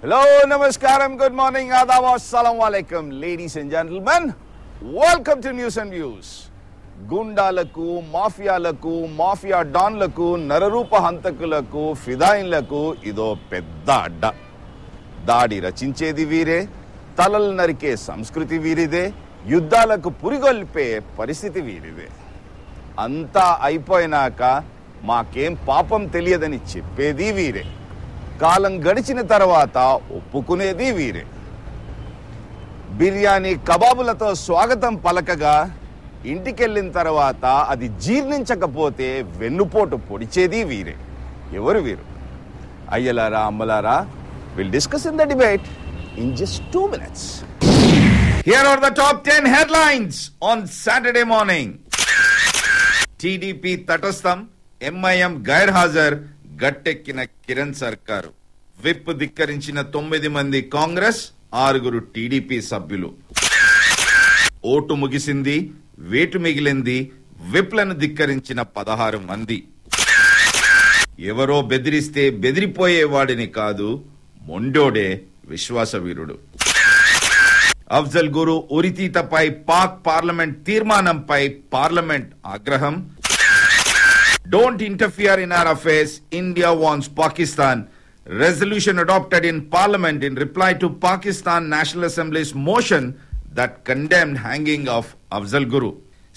Hello, namaskaram, good morning, adab, assalamu alaikum, ladies and gentlemen. Welcome to News and Views. గుండాలకు, మాఫియాలకు, మాఫియా డాన్లకు, నరరూప హంతకులకు, ఫిదాయిన్లకు ఇదో పెద్ద అడ్డ. దాడి రచించేది వీరే, తలలు నరికే సంస్కృతి వీరిదే, యుద్ధాలకు పురిగొల్పే పరిస్థితి వీరిదే. అంతా అయిపోయినాక మాకేం పాపం తెలియదని చెప్పేది వీరే, కాలం గడిచిన తర్వాత ఒప్పుకునేది వీరే. బిర్యానీ కబాబులతో స్వాగతం పలకగా ఇంటికెళ్ళిన తర్వాత అది జీర్ణించకపోతే వెన్నుపోటు పొడిచేది వీరే. ఎవరు వీరు? అయ్యలారా, అమ్మలారా, we'll discuss in the debate in just 2 minutes. Here are the top 10 headlines on Saturday morning. TDP తటస్థం, MIM గైర్హాజర్, గట్టెక్కిన Kiran సర్కారు. విప్ ధిక్కరించిన 9 మంది కాంగ్రెస్, 6 టీడీపీ సభ్యులు. ఓటు ముగిసింది, వేటు మిగిలింది, విప్లను ధిక్కరించిన 16 మంది. ఎవరో బెదిరిస్తే బెదిరిపోయేవాడిని కాదు, మొండోడే విశ్వాసవీరుడు. అఫ్జల్ గురు ఉరితీతపై పాక్ పార్లమెంట్ తీర్మానంపై పార్లమెంట్ ఆగ్రహం. Don't interfere in our affairs. India wants Pakistan. Resolution adopted in Parliament in reply to Pakistan National Assembly's motion that condemned hanging of Afzal Guru.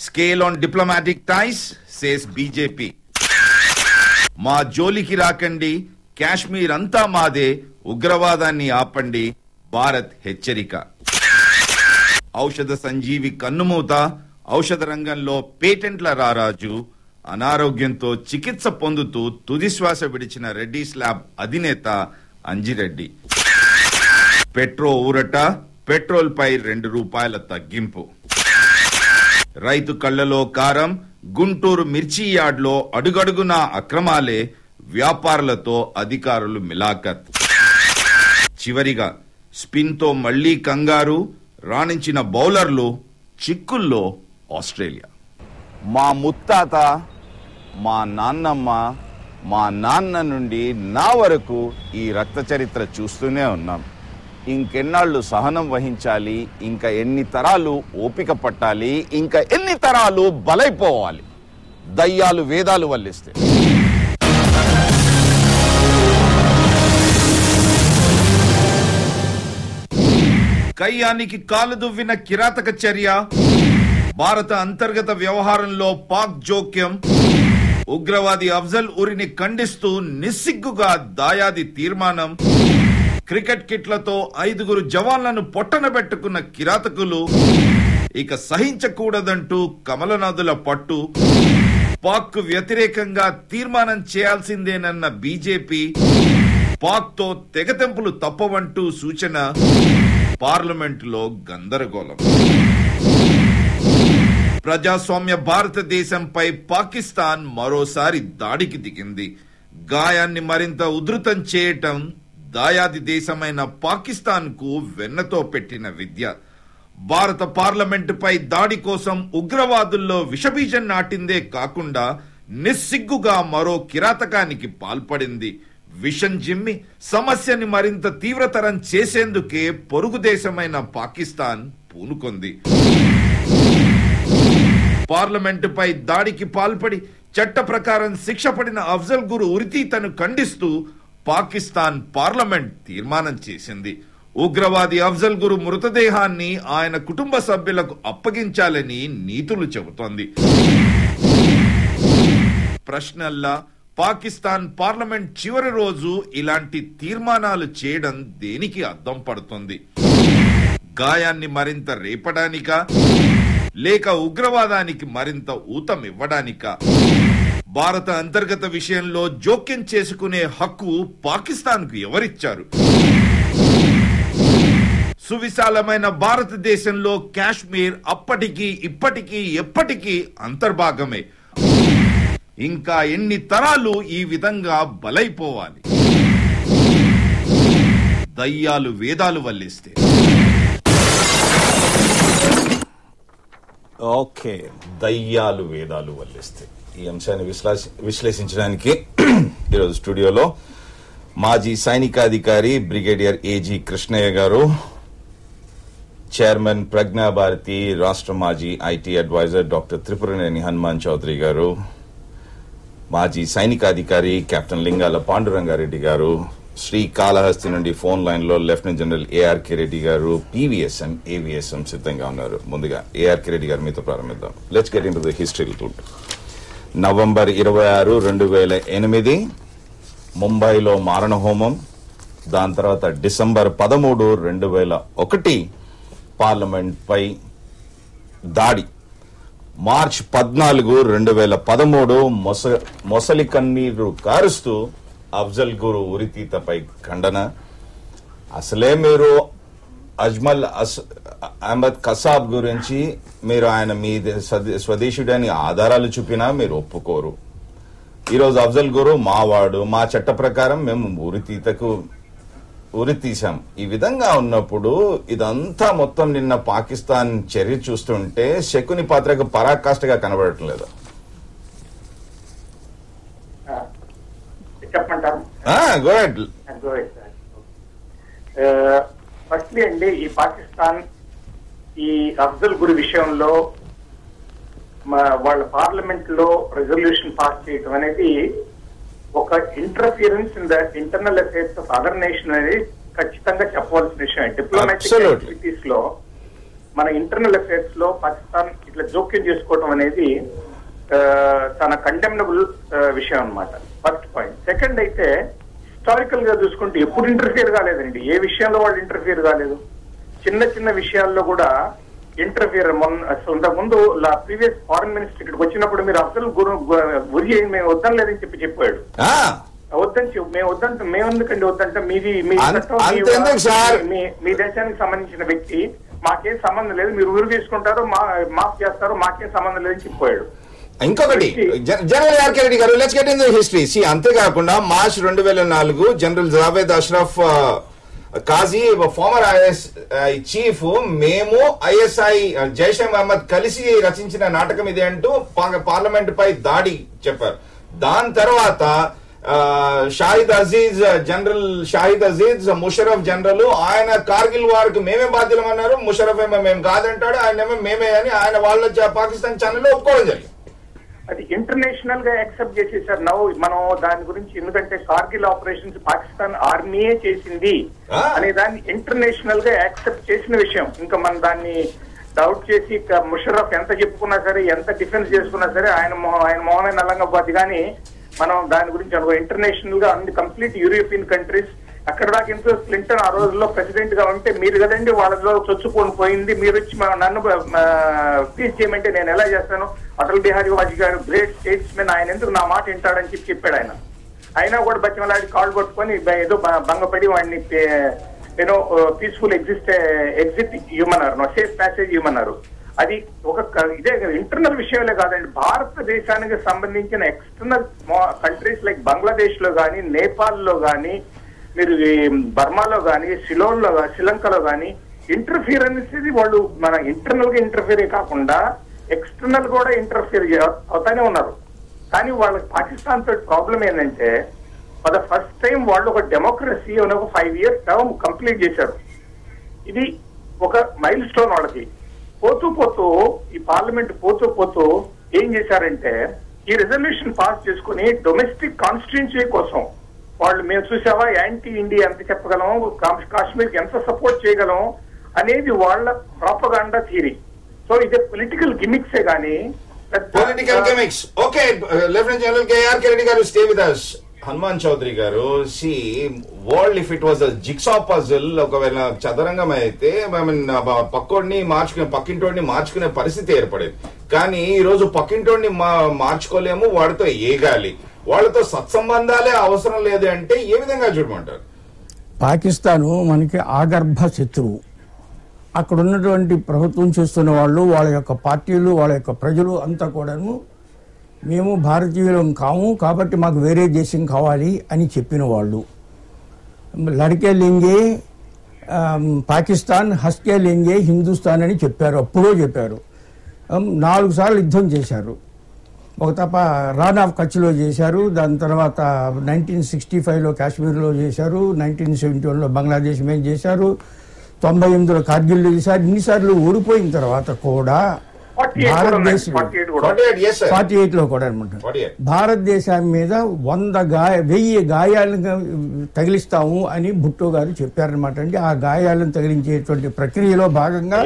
Scale on diplomatic ties, says BJP. మా జోలికి రాకండి, కాశ్మీర్ అంతా మాదే, ఉగ్రవాదాన్ని ఆపండి, భారత్ హెచ్చరిక. ఔషధ సంజీవి కన్నుమూత, ఔషధ రంగంలో పేటెంట్ల రారాజు, అనారోగ్యంతో చికిత్స పొందుతూ తుదిశ్వాస విడిచిన రెడ్డిస్ ల్యాబ్ అధినేత అంజిరెడ్డి. పెట్రో ఊరట, పెట్రోల్ పై ₹2 తగ్గింపు. రైతు కళ్లలో కారం, గుంటూరు మిర్చి యార్డ్లో అడుగడుగునా అక్రమాలే, వ్యాపారులతో అధికారులు మిలాఖత్. చివరిగా స్పిన్తో మళ్లీ కంగారు, రాణించిన బౌలర్లు చిక్కుల్లో ఆస్ట్రేలియా. మా ముత్తాత, మా నాన్నమ్మ, మా నాన్న నుండి నా వరకు ఈ రక్త చరిత్ర చూస్తూనే ఉన్నాం. ఇంకెన్నాళ్ళు సహనం వహించాలి, ఇంకా ఎన్ని తరాలు ఓపిక పట్టాలి, ఇంకా ఎన్ని తరాలు బలైపోవాలి. దయ్యాలు వేదాలు వల్లిస్తే కయ్యానికి కాలు దువ్విన కిరాతక చర్య, భారత అంతర్గత వ్యవహారంలో పాక్ జోక్యం, ఉగ్రవాది అఫ్జల్ ఉరిని ఖండిస్తూ నిస్సిగ్గుగా దాయాది తీర్మానం, క్రికెట్ కిట్లతో 5 జవాన్లను పొట్టనబెట్టుకున్న కిరాతకులు, ఇక సహించకూడదంటూ కమలనాథుల పట్టు, పాక్ కు వ్యతిరేకంగా తీర్మానం చేయాల్సిందేనన్న బీజేపీ, పాక్ తో తెగతెంపులు తప్పవంటూ సూచన, పార్లమెంటులో గందరగోళం. ప్రజాస్వామ్య భారతదేశంపై పాకిస్తాన్ మరోసారి దాడికి దిగింది. గాయాన్ని మరింత ఉధృతం చేయటం దాయాది దేశమైన పాకిస్తాన్ కు వెన్నతో పెట్టిన విద్య. భారత పార్లమెంటుపై దాడి కోసం ఉగ్రవాదుల్లో విషబీజం నాటిందే కాకుండా నిస్సిగ్గుగా మరో కిరాతకానికి పాల్పడింది. విషం జిమ్మి సమస్యని మరింత తీవ్రతరం చేసేందుకే పొరుగు దేశమైన పాకిస్తాన్ పూనుకొంది. పార్లమెంటుపై దాడికి పాల్పడి చట్ట ప్రకారం శిక్ష పడిన అఫ్జల్ గురు ఉరితీతను ఖండిస్తూ పాకిస్తాన్ పార్లమెంట్ తీర్మానం చేసింది. ఉగ్రవాది అఫ్జల్ గురు మృతదేహాన్ని ఆయన కుటుంబ సభ్యులకు అప్పగించాలని నీతులు చెబుతోంది. ప్రశ్నల్లా పాకిస్తాన్ పార్లమెంట్ చివరి రోజు ఇలాంటి తీర్మానాలు చేయడం దేనికి అద్దం పడుతుంది? గాయాన్ని మరింత రేపడానికా, లేక ఉగ్రవాదానికి మరింత ఊతమివ్వడానికా? భారత అంతర్గత విషయంలో జోక్యం చేసుకునే హక్కు పాకిస్తాన్ కు ఎవరిచ్చారు? సువిశాలమైన భారతదేశంలో కాశ్మీర్ అప్పటికీ ఇప్పటికీ ఎప్పటికీ అంతర్భాగమే. ఇంకా ఎన్ని తరాలు ఈ విధంగా బలైపోవాలి? దయ్యాలు వేదాలు వల్లిస్తే. ఓకే, దయ్యాలు వేదాలు వల్లిస్తే ఈ అంశాన్ని విశ్లేషించడానికి ఈరోజు స్టూడియోలో మాజీ సైనికాధికారి బ్రిగేడియర్ ఏజీ కృష్ణయ్య గారు, చైర్మన్ ప్రజ్ఞాభారతి రాష్ట్ర మాజీ IT adviser doctor Tripuraneni Hanuman Chowdary గారు, మాజీ సైనికాధికారి కెప్టెన్ లింగాల పాండురంగారెడ్డి గారు, శ్రీకాళహస్తి నుండి ఫోన్ లైన్ లో లెఫ్టినెంట్ జనరల్ ఏఆర్కే రెడ్డి గారు, పీవీఎస్ఎం ఏవిఎస్ఎం సిద్ధంగా ఉన్నారు. ముందుగా ఏఆర్కే రెడ్డి గారు మీతో ప్రారంభిద్దాం. Let's get into the history. November 26, 2008 ముంబైలో మారణ హోమం. దాని తర్వాత డిసెంబర్ 13, 2001 పార్లమెంట్ పై దాడి. మార్చ్ 14, 2013 మొసలి కన్నీరు కారుస్తూ అఫ్జల్ గురు ఉరితీతపై ఖండన. అసలే మీరు అజ్మల్ అహ్మద్ కసాబ్ గురించి మీరు ఆయన మీ స్వదేశుడని ఆధారాలు చూపినా మీరు ఒప్పుకోరు. ఈరోజు అఫ్జల్ గురు మావాడు, మా చట్ట ప్రకారం మేము ఉరి తీశాం. ఈ విధంగా ఉన్నప్పుడు ఇదంతా మొత్తం నిన్న పాకిస్తాన్ చర్య చూస్తుంటే శకుని పాత్రకు పరాకాష్ఠగా కనబడటం లేదు. చెప్పంటారు. ఫస్ట్లీ అండి, ఈ పాకిస్తాన్ ఈ అఫ్జల్ గురి విషయంలో వాళ్ళ పార్లమెంట్ లో రెజల్యూషన్ పాస్ చేయడం అనేది ఒక interference in the internal affairs of other nation అనేది ఖచ్చితంగా చెప్పవలసిన విషయం. డిప్లొమాటిక్ యాక్టివిటీస్ లో మన ఇంటర్నల్ అఫైర్స్ లో పాకిస్తాన్ ఇట్లా జోక్యం చేసుకోవడం అనేది చాలా కండెమ్నబుల్ విషయం అన్నమాట. First point. సెకండ్ అయితే హిస్టారికల్ గా చూసుకుంటే ఎప్పుడు ఇంటర్ఫియర్ కాలేదండి, ఏ విషయంలో వాళ్ళు ఇంటర్ఫియర్ కాలేదు. చిన్న చిన్న విషయాల్లో కూడా ఇంటర్ఫియర్. ఇంతకుముందు ప్రీవియస్ ఫారెన్ మినిస్టర్ ఇక్కడికి వచ్చినప్పుడు మీరు అఫ్జల్ గురి మేము వద్దని లేదని చెప్పాడు. మేము ఎందుకండి వద్దంటే మీ దేశానికి సంబంధించిన వ్యక్తి, మాకేం సంబంధం లేదు, మీరు ఊరు తీసుకుంటారు, మాఫ్ చేస్తారు, మాకేం సంబంధం లేదని చెప్పాడు. ఇంకొకటి జనరల్ ఆర్కే రెడ్డి గారు, let's get in the history. అంతేకాకుండా మార్చ్ 2004 జనరల్ జావేద్ అష్రఫ్ కాజీ ఫార్మర్ ఐఎస్ఐ చీఫ్, మేము ఐఎస్ఐ జైషే మహమ్మద్ కలిసి రచించిన నాటకం ఇది అంటూ పార్లమెంట్ పై దాడి చెప్పారు. దాని తర్వాత షాహిద్ అజీజ్, జనరల్ షాహిద్ అజీజ్ ముషరఫ్ జనరల్, ఆయన కార్గిల్ వారికి మేమే బాధ్యులమన్నారు. ముషరఫ్ ఏమో మేము కాదంటాడు, ఆయన ఏమో మేమే అని ఆయన వాళ్ళ పాకిస్తాన్ ఛానల్లో ఒప్పుకోవడం జరిగింది. అది ఇంటర్నేషనల్ గా యాక్సెప్ట్ చేసేసారు. మనం దాని గురించి, ఎందుకంటే కార్గిల్ ఆపరేషన్స్ పాకిస్తాన్ ఆర్మీయే చేసింది అనే దాన్ని ఇంటర్నేషనల్ గా యాక్సెప్ట్ చేసిన విషయం. ఇంకా మనం దాన్ని డౌట్ చేసి ముషర్రఫ్ ఎంత చెప్పుకున్నా సరే, ఎంత డిఫెన్స్ చేసుకున్నా సరే, ఆయన మోహమే నల్లంగా పోద్ది. కానీ మనం దాని గురించి ఇంటర్నేషనల్ గా అన్ని కంప్లీట్ యూరోపియన్ కంట్రీస్, అక్కడ దాకా ఎంతో క్లింటన్ ఆ రోజుల్లో ప్రెసిడెంట్ గా ఉంటే మీరు కదండి వాళ్ళలో చొచ్చుకొని పోయింది, మీరు వచ్చి నన్ను పీస్ చేయమంటే నేను ఎలా చేస్తాను? అటల్ బిహారీ వాజ్పేయి గారు గ్రేట్ స్టేట్స్ మెన్, ఆయన ఎందుకు నా మాట వింటాడని చెప్పాడు. ఆయన అయినా కూడా బతిమలాడి కాళ్ళు పట్టుకొని ఏదో భంగపడి వాడిని ఏదో పీస్ఫుల్ ఎగ్జిట్ ఇవ్వమన్నారు, సేఫ్ ప్యాసేజ్ ఇవ్వమన్నారు. అది ఒక ఇదే ఇంటర్నల్ విషయంలో కాదండి, భారతదేశానికి సంబంధించిన ఎక్స్టర్నల్ కంట్రీస్ లైక్ బంగ్లాదేశ్ లో కానీ, నేపాల్ లో కానీ, మీరు బర్మాలో కానీ, సిలోన్లో కానీ, శ్రీలంకలో కానీ ఇంటర్ఫియరెన్స్ ఇది వాళ్ళు మన ఇంటర్నల్ గా ఇంటర్ఫియర్ కాకుండా ఎక్స్టర్నల్ కూడా ఇంటర్ఫియర్ అవుతానే ఉన్నారు. కానీ వాళ్ళకి పాకిస్తాన్ తోటి ప్రాబ్లం ఏంటంటే, ఫర్ ద ఫస్ట్ టైం వాళ్ళు ఒక డెమోక్రసీ ఒక 5 years టర్మ్ కంప్లీట్ చేశారు. ఇది ఒక మైల్ స్టోన్ వాళ్ళకి. పోతూ పోతూ ఈ పార్లమెంట్ పోతూ ఏం చేశారంటే, ఈ రెజల్యూషన్ పాస్ చేసుకుని డొమెస్టిక్ కాన్స్టిట్యున్సీ కోసం వాళ్ళు, మేము చూసావా యాంటీ ఇండియా ఎంత చెప్పగలం, కాశ్మీర్ కి ఎంత సపోర్ట్ చేయగలం అనేది వాళ్ళ ప్రాపగాండా థియరీ. సో ఇదే పొలిటికల్ గిమిక్సే గానీ political gimmicks. Okay, lieutenant general KRK Reddy గారు, stay with us. Hanuman Chowdary గారు, see world if it was jigsaw puzzle, ఒకవేళ చదరంగం అయితే పక్కింటోడిని మార్చుకునే పరిస్థితి ఏర్పడేది. కానీ ఈ రోజు పక్కింటోడిని మార్చుకోలేము, వాడితో ఏగాలి, వాళ్ళతో సత్సంబంధాలే అవసరం లేదు అంటే ఏ విధంగా చూడమంటారు? పాకిస్తాను మనకి ఆగర్భ శత్రువు. అక్కడ ఉన్నటువంటి ప్రభుత్వం చేస్తున్న వాళ్ళు, వాళ్ళ యొక్క పార్టీలు, వాళ్ళ యొక్క ప్రజలు అంతా కూడాను మేము భారతీయులం కాము కాబట్టి మాకు వేరే దేశం కావాలి అని చెప్పిన వాళ్ళు. లడకే లెంగే పాకిస్తాన్, హస్కే లెంగే హిందుస్థాన్ అని చెప్పారు. అప్పుడో చెప్పారు. 4 సార్లు యుద్ధం చేశారు. ఒక తప్ప రాన్ ఆఫ్ కచ్లో చేశారు, దాని తర్వాత 1965లో కాశ్మీర్లో చేశారు, 1971లో బంగ్లాదేశ్ మీద చేశారు, 98లో కార్గిల్లో చేశారు. ఇన్నిసార్లు ఓడిపోయిన తర్వాత కూడా 48లో కూడా అనమాట భారతదేశం మీద 1000 గాయాలను తగిలిస్తాము అని భుట్టో గారు చెప్పారనమాట అండి. ఆ గాయాలను తగిలించేటువంటి ప్రక్రియలో భాగంగా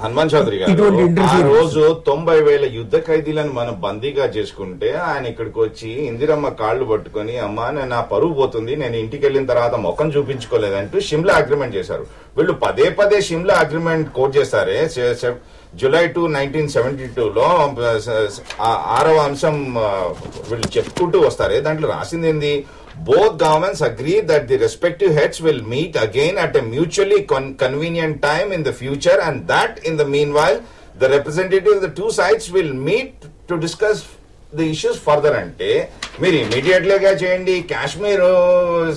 హనుమాన్ చౌదరి గారు రోజు 90,000 యుద్ధ ఖైదీలను మనం బందీగా చేసుకుంటే ఆయన ఇక్కడికి వచ్చి ఇందిరమ్మ కాళ్లు పట్టుకుని అమ్మా నేను నా పరువు పోతుంది, నేను ఇంటికి వెళ్ళిన తర్వాత ముఖం చూపించుకోలేదంటూ షిమ్లా అగ్రిమెంట్ చేశారు. వీళ్ళు పదే పదే షిమ్లా అగ్రిమెంట్ కోట్ చేస్తారే. జూలై 2, 1972లో 6వ అంశం వీళ్ళు చెప్పుకుంటూ వస్తారే, దాంట్లో రాసింది ఏంది? Both governments agree that the respective heads will meet again at a mutually convenient time in the future, and that in the meanwhile the representatives of the two sides will meet to discuss the issues further. అంటే మీరు immediate గా చేయండి. కాశ్మీర్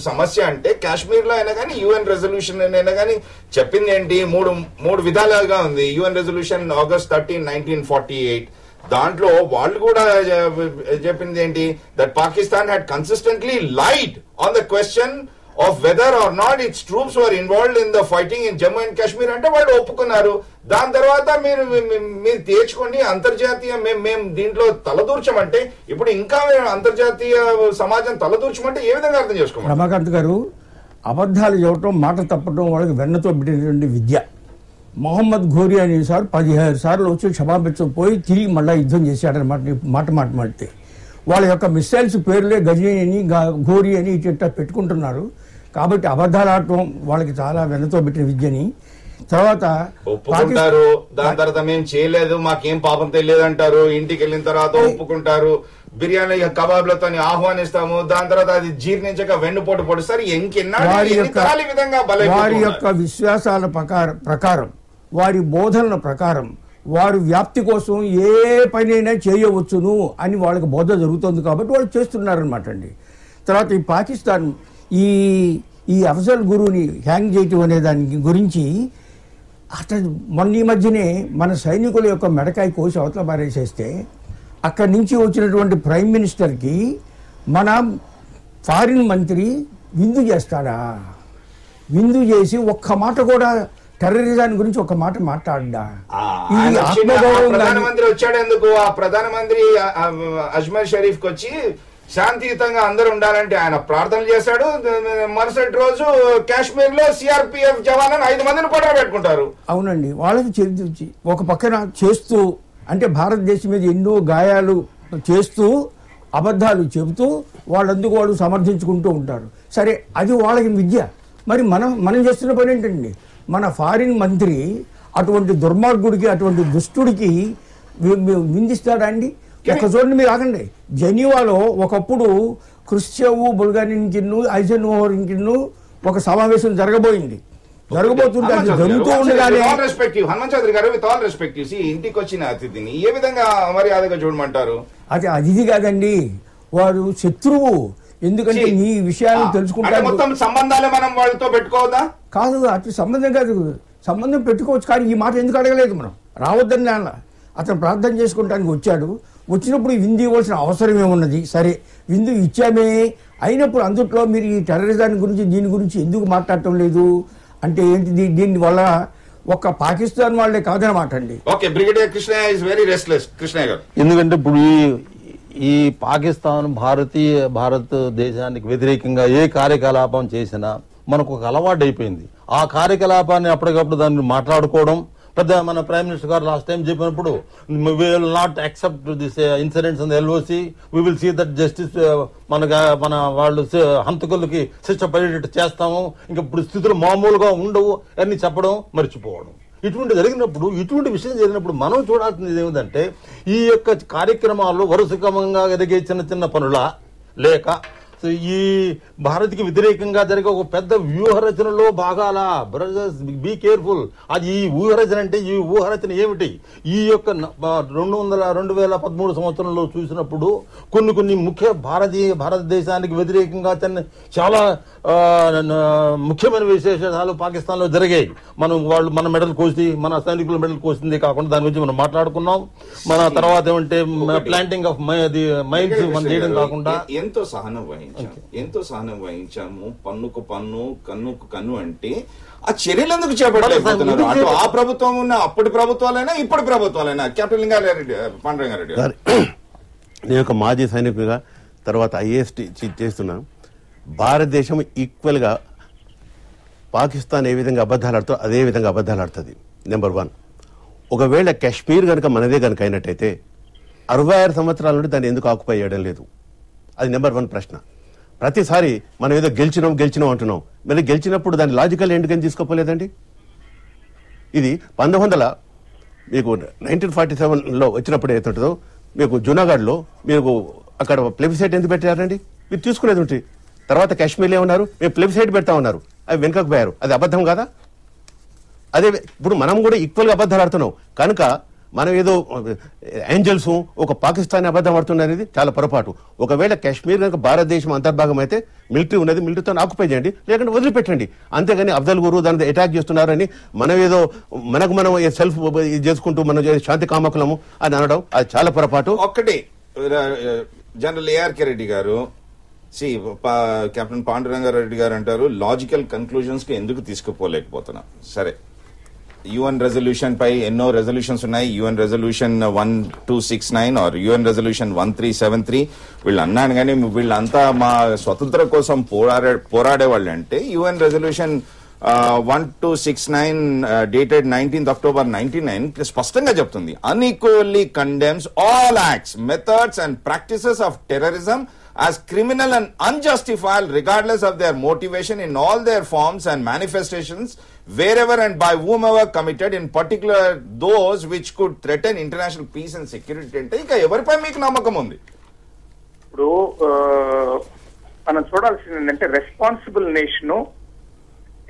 సమస్య అంటే కాశ్మీర్ లో అయినా కానీ UN resolution అయినా కానీ చెప్పింది ఏంటి? మూడు విధాలుగా ఉంది. యుఎన్ రెజల్యూషన్ August 13, 1948 దాంట్లో వాళ్ళు కూడా చెప్పింది ఏంటి? That Pakistan had consistently lied on the question of whether or not its troops were involved in the fighting in Jammu and Kashmir అంటే వాళ్ళు ఒప్పుకున్నారు. దాని తర్వాత మీరు తీర్చుకోండి. అంతర్జాతీయ మేము దీంట్లో తలదూర్చమంటే ఇప్పుడు ఇంకా అంతర్జాతీయ సమాజం తలదూర్చమంటే ఏ విధంగా అర్థం చేసుకోవాలి? రమాకాంత్ గారు, అబద్ధాలు చెప్పడం, మాట తప్పడం వాళ్ళకి వెన్నతో పెట్టినటువంటి విద్య. మొహమ్మద్ ఘోరీ అనే సార్ 17 సార్లు వచ్చి క్షమాపించడం పోయి తిరిగి మళ్ళీ యుద్ధం చేశాడనమాట. మాట మాడితే వాళ్ళ యొక్క మిసైల్స్ పేర్లే గజనీ అని ఘోరీ అని ఇట్లా పెట్టుకుంటున్నారు. కాబట్టి అబద్ధాలు ఆడటం వాళ్ళకి చాలా వెన్నతో పెట్టిన విద్యని. తర్వాత ఒప్పుకుంటారు, దాని తర్వాత మేము చేయలేదు, మాకేం పాపం తెలియదు అంటారు. ఇంటికి వెళ్ళిన తర్వాత ఒప్పుకుంటారు. బిర్యానీ కబాబ్లతో ఆహ్వానిస్తాము, దాని తర్వాత అది జీర్ణించక వెన్నుపోటు పొడుస్తారు. వారి యొక్క విశ్వాసాల ప్రకారం, వారి బోధనల ప్రకారం వారి వ్యాప్తి కోసం ఏ పనైనా చేయవచ్చును అని వాళ్ళకి బోధ జరుగుతుంది. కాబట్టి వాళ్ళు చేస్తున్నారనమాట అండి. తర్వాత ఈ పాకిస్తాన్ ఈ అఫ్జల్ గురుని హ్యాంగ్ చేయటం అనే దాని గురించి అతను మొన్న ఈ మధ్యనే మన సైనికుల యొక్క మెడకాయ కోసి అవతల పారేసేస్తే అక్కడి నుంచి వచ్చినటువంటి ప్రైమ్ మినిస్టర్కి మన ఫారిన్ మంత్రి విందు చేస్తాడా? విందు చేసి ఒక్క మాట కూడా టెర్రరిజం గురించి ఒక మాట మాట్లాడా? ప్రధానమంత్రి వచ్చాడు ఎందుకు? ఆ ప్రధానమంత్రి అజ్మీర్ షరీఫ్ కి వచ్చి శాంతియుతంగా అందరూ ఉండాలంటే ఆయన ప్రార్థనలు చేశాడు. మరుసటి రోజు కాశ్మీర్ లో సిఆర్పిఎఫ్ జవాన్లను 5 మందిని కూడా పెట్టుకుంటారు. అవునండి, వాళ్ళకి చేర్చి ఒక పక్కన చేస్తూ అంటే భారతదేశం మీద ఎన్నో గాయాలు చేస్తూ అబద్ధాలు చెబుతూ వాళ్ళందుకు వాళ్ళు సమర్థించుకుంటూ ఉంటారు. సరే, అది వాళ్ళకి విద్య. మరి మనం చేస్తున్న పని ఏంటండి? మన ఫారిన్ మంత్రి అటువంటి దుర్మార్గుడికి, అటువంటి దుష్టుడికి విందిస్తాడా అండి? ఒక చూడండి, మీరు ఆగండి. జెనీవాలో ఒకప్పుడు క్రుష్చెవ్, బుల్గారియన్కిన్ను, ఐజెన్హోవర్కిన్ను ఒక సమావేశం జరగబోతుంది. జరుగుతుంటే అది జరుగుతూ ఉండగానే హనుమాన్ చౌదరి గారు, విత్ ఆల్ రెస్పెక్ట్, ఇంటికి వచ్చిన అతిథిని ఏ విధంగా మర్యాదగా చూడమంటారు? అది అతిథి కాదండి, వారు శత్రువు. ఎందుకంటే నీ విషయాలను తెలుసుకుంటారు. మొత్తం సంబంధాలే మనం వాళ్ళతో పెట్టుకోవద్దా? కాదు, అటు సంబంధం కాదు, సంబంధం పెట్టుకోవచ్చు. కానీ ఈ మాట ఎందుకు అడగలేదు? మనం రావద్దని నాన్న అతను ప్రార్థన చేసుకుంటానికి వచ్చాడు. వచ్చినప్పుడు విందు ఇవ్వాల్సిన అవసరం ఏమున్నది? సరే, విందు ఇచ్చామే. అయినప్పుడు అందుట్లో మీరు ఈ టెర్రరిజం గురించి, దీని గురించి ఎందుకు మాట్లాడటం లేదు అంటే ఏంటిది? దీని వల్ల ఒక్క పాకిస్తాన్ వాళ్ళే కాదనమాట అండి. Okay, brigadier Krishna is very restless. Krishna గారు, ఎందుకంటే ఇప్పుడు ఈ పాకిస్తాన్ భారతదేశానికి వ్యతిరేకంగా ఏ కార్యకలాపం చేసినా మనకు ఒక అలవాటు అయిపోయింది. ఆ కార్యకలాపాన్ని అప్పటికప్పుడు దాన్ని మాట్లాడుకోవడం. పెద్ద మన ప్రైమ్ మినిస్టర్ గారు లాస్ట్ టైం చెప్పినప్పుడు, we will not accept this incidents in the LOC, we will see that justice, మన వాళ్ళు హంతకులకి శిక్ష పడేటట్టు చేస్తాము, ఇంకా ఇప్పుడు స్థితులు మామూలుగా ఉండవు అని చెప్పడం, మర్చిపోవడం. ఇటువంటి విషయం జరిగినప్పుడు మనం చూడాల్సింది ఏమిటంటే, ఈ యొక్క కార్యక్రమాల్లో వరుస క్రమంగా ఎదిగే చిన్న చిన్న పనుల లేక ఈ భారత్కి వ్యతిరేకంగా జరిగే ఒక పెద్ద వ్యూహరచనలో భాగాల బ్రదర్స్ బీ కేర్ఫుల్. అది ఈ వ్యూహరచన అంటే ఈ వ్యూహరచన ఏమిటి? ఈ యొక్క 2013 సంవత్సరంలో చూసినప్పుడు కొన్ని ముఖ్య భారతదేశానికి వ్యతిరేకంగా చాలా ముఖ్యమైన విశేషాలు పాకిస్తాన్ లో జరిగాయి. మన మెడల్ కోసి మన సైనికుల మెడల్ కోసింది కాకుండా దాని గురించి మనం మాట్లాడుకున్నాం. మన తర్వాత ఏమంటే ప్లాంటింగ్ ఆఫ్ మైన్స్ మనం చేయడం కాకుండా ఎంతో సహనం వహించాము. పన్నుకు పన్ను, కన్నుకు కన్ను అంటే ఆ చర్యలు ఎందుకు చేపట్టలేకపోతున్నారు? అటు ఆ ప్రభుత్వం ఉన్న అప్పటి ప్రభుత్వాలైనా ఇప్పటి ప్రభుత్వాలైనా. కెప్టెన్ లింగారెడ్డి, పాండురంగారెడ్డి గారు, నేను ఒక మాజీ సైనికుడిగా తర్వాత ఐఏఎస్ చేస్తున్నాను. భారతదేశం ఈక్వల్ గా పాకిస్తాన్ ఏ విధంగా అబద్ధాలు ఆడుతో అదే విధంగా అబద్ధాలు ఆడుతుంది. నెంబర్ 1, ఒకవేళ కాశ్మీర్ కనుక మనదే కనుక అయినట్టయితే 66 సంవత్సరాల నుండి దాన్ని ఎందుకు ఆక్యుపై చేయడం లేదు? అది నెంబర్ 1 ప్రశ్న. ప్రతిసారి మనం ఏదో గెలిచినాం అంటున్నాం. మళ్ళీ గెలిచినప్పుడు దాని లాజికల్ ఎందుకని తీసుకోపోలేదండి? ఇది 1947లో వచ్చినప్పుడు ఏతుంటుందో మీకు జూనాగఢ్లో మీకు అక్కడ ప్లెబిసైట్ ఎందుకు పెట్టారండి? మీరు తీసుకునేది ఉంటుంది. తర్వాత కాశ్మీర్లో ఏమన్నారు? మేము ప్లెబిసైట్ పెడతా ఉన్నారు, అవి వెనుకకు పోయారు. అది అబద్ధం కాదా? అదే ఇప్పుడు మనం కూడా ఈక్వల్గా అబద్ధాలు ఆడుతున్నాం కనుక మనం ఏదో ఏంజల్స్ ఒక పాకిస్తాన్ అబద్ధం ఆడుతున్నారు అనేది చాలా పొరపాటు. ఒకవేళ కాశ్మీర్ కనుక భారతదేశం అంతర్భాగం అయితే మిలిటరీ ఉన్నది, మిలిటరీతో ఆక్యుపై చేయండి, లేకుంటే వదిలిపెట్టండి. అంతేగాని అఫ్జల్ గురు దాని అటాక్ చేస్తున్నారని మనం ఏదో మనం సెల్ఫ్ చేసుకుంటూ మనం శాంతి కామకులము అని అనడం అది చాలా పొరపాటు. ఒక్కటి జనరల్ ఏఆర్కే రెడ్డి గారు, కెప్టెన్ పాండురంగారెడ్డి గారు అంటారు లాజికల్ కన్క్లూజన్స్ కి ఎందుకు తీసుకుపోలేకపోతున్నాం. సరే, యుఎన్ రెజల్యూషన్ పై ఎన్నో రెజల్యూషన్స్ ఉన్నాయి. UN resolution 1269 or UN resolution 1373 వీళ్ళు అన్నాను. కానీ వీళ్ళంతా మా స్వతంత్రం కోసం పోరాడే వాళ్ళు అంటే UN resolution 1269 dated 19th October 1999 స్పష్టంగా చెప్తుంది, unequally condemns all acts, methods and practices of terrorism as criminal and unjustifiable regardless of their motivation in all their forms and manifestations wherever and by whomever committed, in particular those which could threaten international peace and security. అంటే ఇక ఎవరిపై మీకు నమ్మకం ఉంది? ఇప్పుడు మనం చూడాల్సింది ఏంటంటే responsible nation,